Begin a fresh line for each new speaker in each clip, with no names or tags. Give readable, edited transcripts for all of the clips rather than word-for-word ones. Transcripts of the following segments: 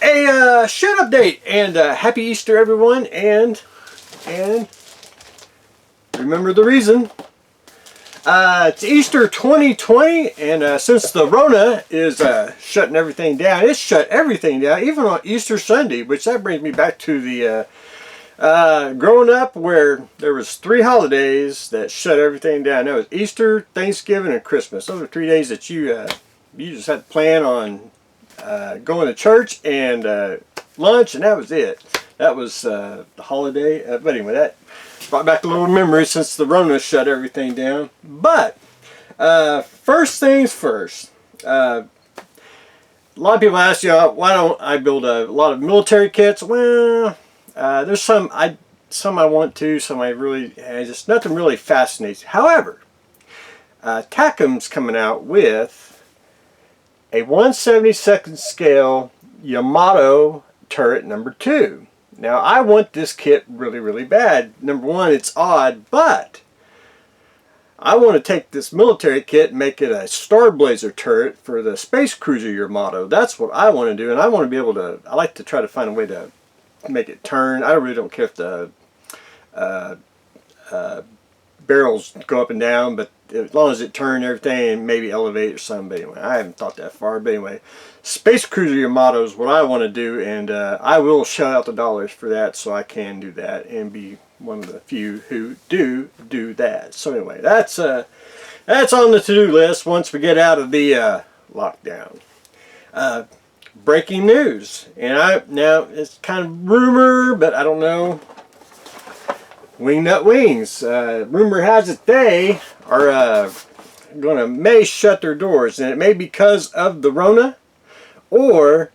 A shed update, and happy Easter, everyone, and remember the reason. It's Easter 2020, and since the Rona is shutting everything down, it's shut everything down, even on Easter Sunday, which that brings me back to the growing up where there was 3 holidays that shut everything down. That was Easter, Thanksgiving, and Christmas. Those are 3 days that you just had to plan on going to church and lunch, and that was it. That was the holiday. But anyway, that brought back a little memory since the Rona shut everything down. But first things first. A lot of people ask, why don't I build a lot of military kits? Well, there's some I want to, some I really, just nothing really fascinates. However, TACM's coming out with a 1/72nd scale Yamato turret number 2. Now, I want this kit really, really bad. Number one, it's odd, but I want to take this military kit and make it a Star Blazer turret for the Space Cruiser Yamato. That's what I want to do, and I want to be able to, I like to try to find a way to make it turn. I really don't care if the barrels go up and down, but as long as it turns everything and maybe elevate or something. But anyway, I haven't thought that far. But anyway, Space Cruiser Yamato is what I want to do, and I will shell out the dollars for that so I can do that and be one of the few who do that. So anyway, that's on the to-do list once we get out of the lockdown. Breaking news, and now it's kind of rumor, but I don't know. Wingnut Wings. Rumor has it they are may shut their doors, and it may be because of the Rona, or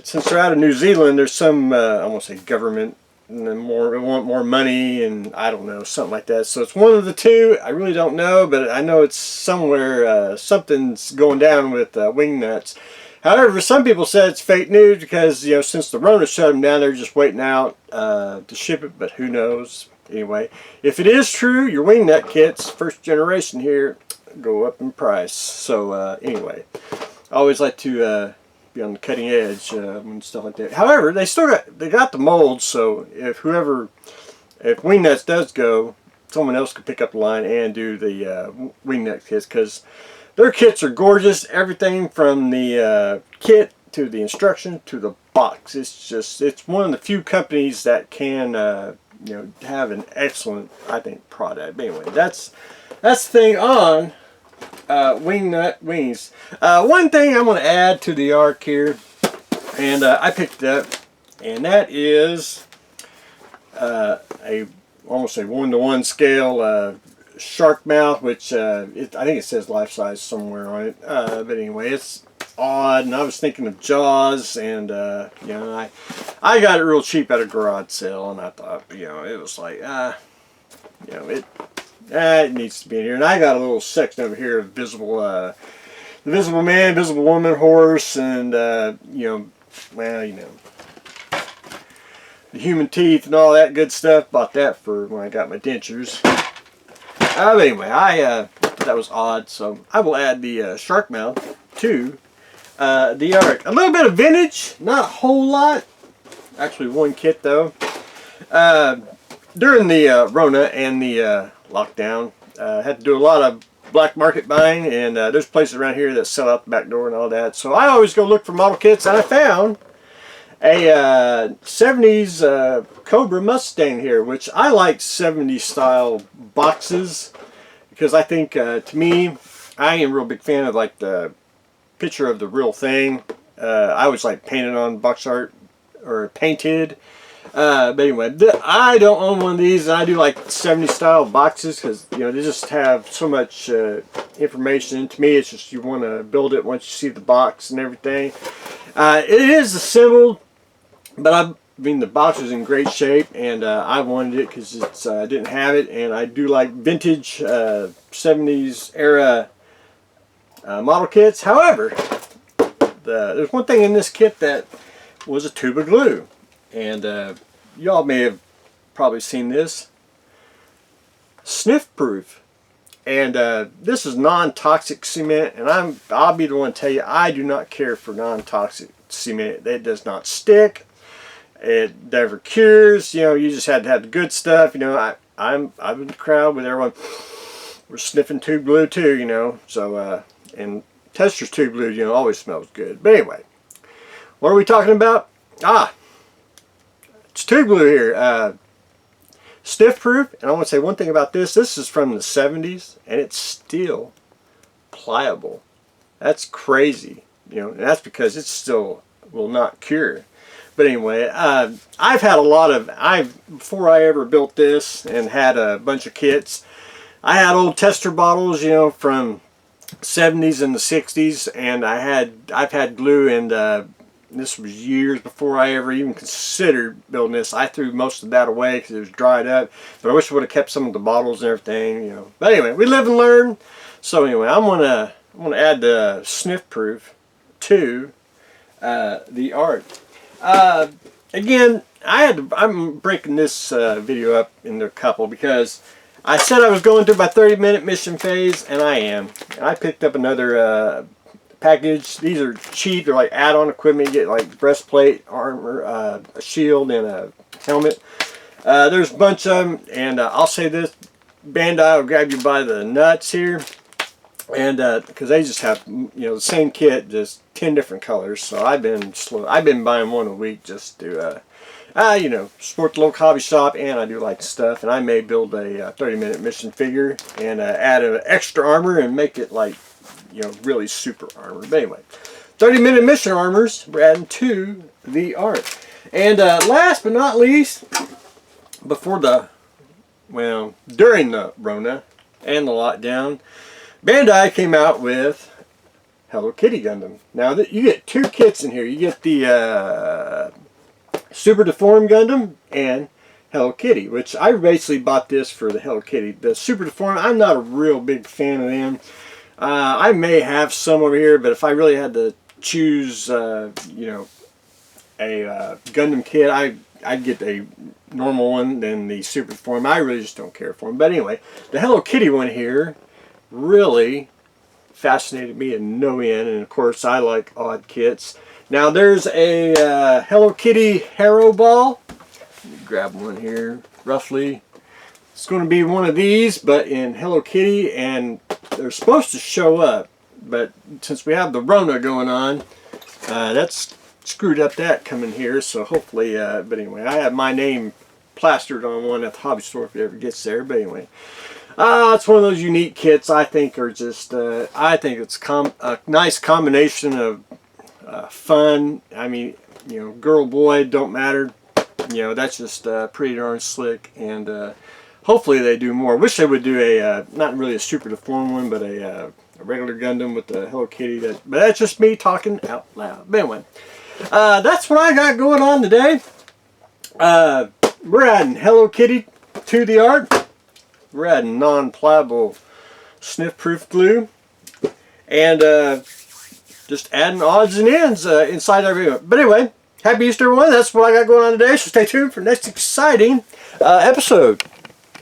since they're out of New Zealand, there's some I won't say government, and they want more money, and I don't know, something like that. So it's one of the two. I really don't know, but I know it's somewhere. Something's going down with Wingnuts. However, some people said it's fake news because, since the Rona shut them down, they're just waiting out to ship it, but who knows. Anyway, if it is true, your wingnut kits, first generation here, go up in price. So, anyway, I always like to be on the cutting edge when stuff like that. However, they got the molds, so if Wingnuts does go, someone else could pick up the line and do the wingnut kits, because their kits are gorgeous. Everything from the kit to the instruction to the box. It's one of the few companies that can have an excellent, I think, product. But anyway, that's the thing on Wingnut Wings. One thing I'm going to add to the arc here, and I picked up, and that is almost a 1-to-1 scale shark mouth, which I think it says life size somewhere on it, but anyway, it's odd, and I was thinking of Jaws, and I got it real cheap at a garage sale, and I thought, it was like, it needs to be in here. And I got a little section over here of the Visible Man, Visible Woman, horse, and the human teeth and all that good stuff. Bought that for when I got my dentures. But anyway, I thought that was odd, so I will add the shark mouth to the arc. A little bit of vintage, not a whole lot. Actually, one kit though. During the Rona and the lockdown, had to do a lot of black market buying, and there's places around here that sell out the back door and all that. So I always go look for model kits, and I found a 70s Cobra Mustang here, which I like 70s style boxes, because I think to me, I am a real big fan of like the picture of the real thing. I always like painted on box art or painted. But anyway, I don't own one of these, and I do like 70s style boxes because they just have so much information. To me, it's just you want to build it once you see the box and everything. It is assembled, but the box is in great shape, and I wanted it because I didn't have it, and I do like vintage 70s era model kits. However, there's one thing in this kit that was a tube of glue, and y'all may have probably seen this. Sniff proof. And this is non-toxic cement, and I'll be the one to tell you, I do not care for non-toxic cement. It does not stick. It never cures. You know, you just had to have the good stuff. You know, I'm in the crowd with everyone. We're sniffing tube glue too. You know, so and Tester's tube glue, you know, always smells good. But anyway, what are we talking about? It's tube glue here. Sniff proof. And I want to say one thing about this. This is from the 70s, and it's still pliable. That's crazy. You know, and that's because it still will not cure. But anyway, I've had a lot of, before I ever built this and had a bunch of kits, I had old tester bottles, you know, from 70s and the 60s, and I've had glue, and this was years before I ever even considered building this. I threw most of that away because it was dried up, but I wish I would have kept some of the bottles and everything, you know. But anyway, we live and learn. So anyway, I'm gonna add the sniff proof to the art. Again, I'm breaking this video up into a couple because I said I was going through my 30-minute mission phase, and I am. And I picked up another package. These are cheap. They're like add-on equipment. You get like breastplate, armor, a shield, and a helmet. There's a bunch of them, and I'll say this: Bandai will grab you by the nuts here, and because they just have, you know, the same kit, just 10 different colors. So I've been buying one a week just to you know, support the local hobby shop, and I do like stuff, and I may build a 30-minute mission figure and add an extra armor and make it like, you know, really super armor. But anyway, 30-minute mission armors we're adding to the art. And last but not least, during the Rona and the lockdown, Bandai came out with Hello Kitty Gundam. Now you get two kits in here. You get the Super Deformed Gundam and Hello Kitty, which I basically bought this for the Hello Kitty. The Super Deformed, I'm not a real big fan of them. I may have some over here, but if I really had to choose, you know, a Gundam kit, I'd get a normal one than the Super Deformed. I really just don't care for them. But anyway, the Hello Kitty one here really fascinated me in no end, and of course I like odd kits. Now there's a Hello Kitty Hero Ball. Let me grab one here, roughly. It's going to be one of these, but in Hello Kitty, and they're supposed to show up, but since we have the Rona going on, that's screwed up that coming here, so hopefully, but anyway, I have my name plastered on one at the hobby store if it ever gets there. But anyway, it's one of those unique kits I think are just, I think it's a nice combination of fun. I mean, you know, girl, boy, don't matter. You know, that's just pretty darn slick, and hopefully they do more. Wish they would do a, not really a Super Deformed one, but a regular Gundam with the Hello Kitty. But that's just me talking out loud. But anyway, that's what I got going on today. We're adding Hello Kitty to the art. We're adding non-pliable sniff-proof glue, and just adding odds and ends inside our video. But anyway, happy Easter, everyone. That's what I got going on today, so stay tuned for next exciting episode.